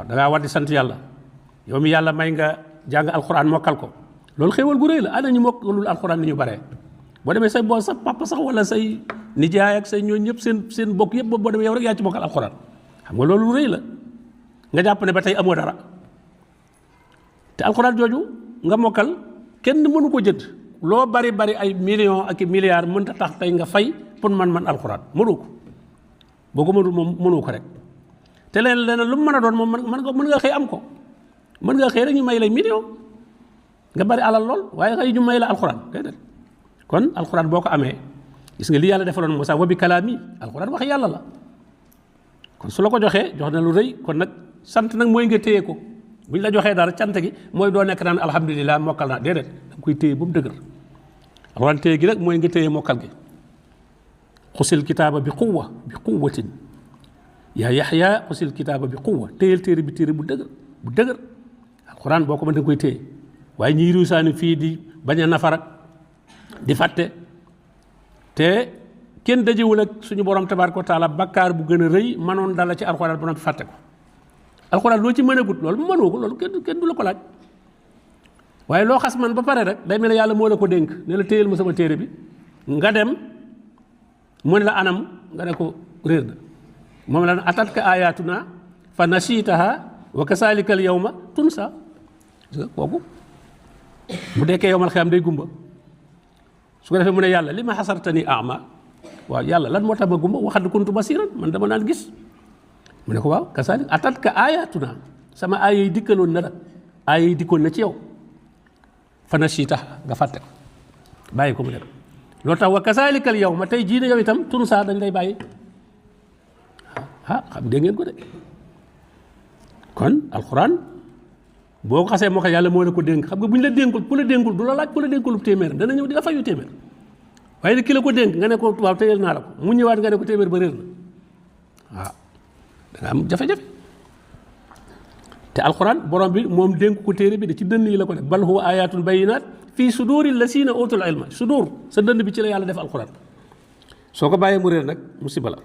da ngaa war di sant yàlla yow mi yàlla may nga jàng alxuraan mokkal ko loolu xéewal gu rëy la ana ñu mokkalul alxuraan ni ñu baree boo demee say boo sa papa sax wala say nijaay ak say ñooñu ñëpp seen bokk yëpp boo demee yow rek yaa ci mokkal alxuraan xam nga loolu lu rëy la nga jàpp ne ba tey amoo dara te alxuraan jooju nga mokkal kenn mënu ko jënd loo bari bari ay millions ak i milliards mënta tax tey nga fay pour man alxuraan mënu ko boo ko mënul moom mënu ko rek te leneen lu mu mën a doon moom mën nga xëy am ko mën nga xëy rek ñu may lay million nga bari alal lool waaye xëy ñu may la alxuraan déedéet kon alxuraan boo ko amee gis nga li yàlla defaloon Muusaa wa bi kalaami alxuraan wax yàlla la kon su la ko joxee jox na lu rëy kon nag sant nag mooy nga téye ko bu ñu la joxee dara cant gi mooy doo nekk naan alhamdulilah mokkal naa déedéet da nga koy téye ba mu dëgër alxuraan téye gi nag mooy nga téye mokkal gi xusil kitaaba bi quwwatin yaa yaxya xusil kitaaba bi quwwa téyel téere bi téere bu dëgër alxuraan boo ko mën da nga koy téye waaye ñiy ruusaani fii di bañ a nafarak di fàtte te kenn dajewul ak suñu borom tabaaraka wa taala bakkaar bu gën a rëy manoon dala ci alxuraan ba noppi fàtte ko alxuraan loo ci mën a gut loolu mënoo ko loolu kenn du la ko laaj waaye loo xas man ba pare rek day mel ne yàlla moo la ko dénk ne la téyel ma sama téere bi nga dem mu ne la anam nga ne ko réer na moom la atatka ayatuna fa nasitaha wa kasalika al yawma tunsa kooku bu dekkee yowmal xiyaam day gumba su ko defee mu ne yàlla li ma xasartani ama waaw yàlla lan moo tax ma gumba waxad kuntu basiran man dama naan gis mu ne ko waaw kasalik atatka ayatuna sama aaya yi dikkaloon na la aaya yi dikkoon na ci yow fa nasitaha nga fàtte ko bàyyi ko mu dem loolu tax wa kasalikal yow ma tey jii ne yow itam tunsa dañ lay bàyyi xam dégg ngeen ko de kon alxuraan boo ko xasee moo ko yàlla moo la ko dénk xam nga bu ñu la dénkul ku la dénkul du la laaj ku la dénkul téeméer dana ñëw di la fayu téeméer waaye ni ki la ko dénk nga ne ko waaw téyel naa la ko mu ñëwaat nga ne ko téeméer ba réer na waaw da nga am jafe-jafe te alxuraan borom bi moom dénk ko téere bi de ci dënn yi la ko def bal huwa ayatun bayinat fii suduri lasina utul ilma sudur sa dënn bi ci la yàlla def alxuraan soo ko bàyyee mu réer nag musiba la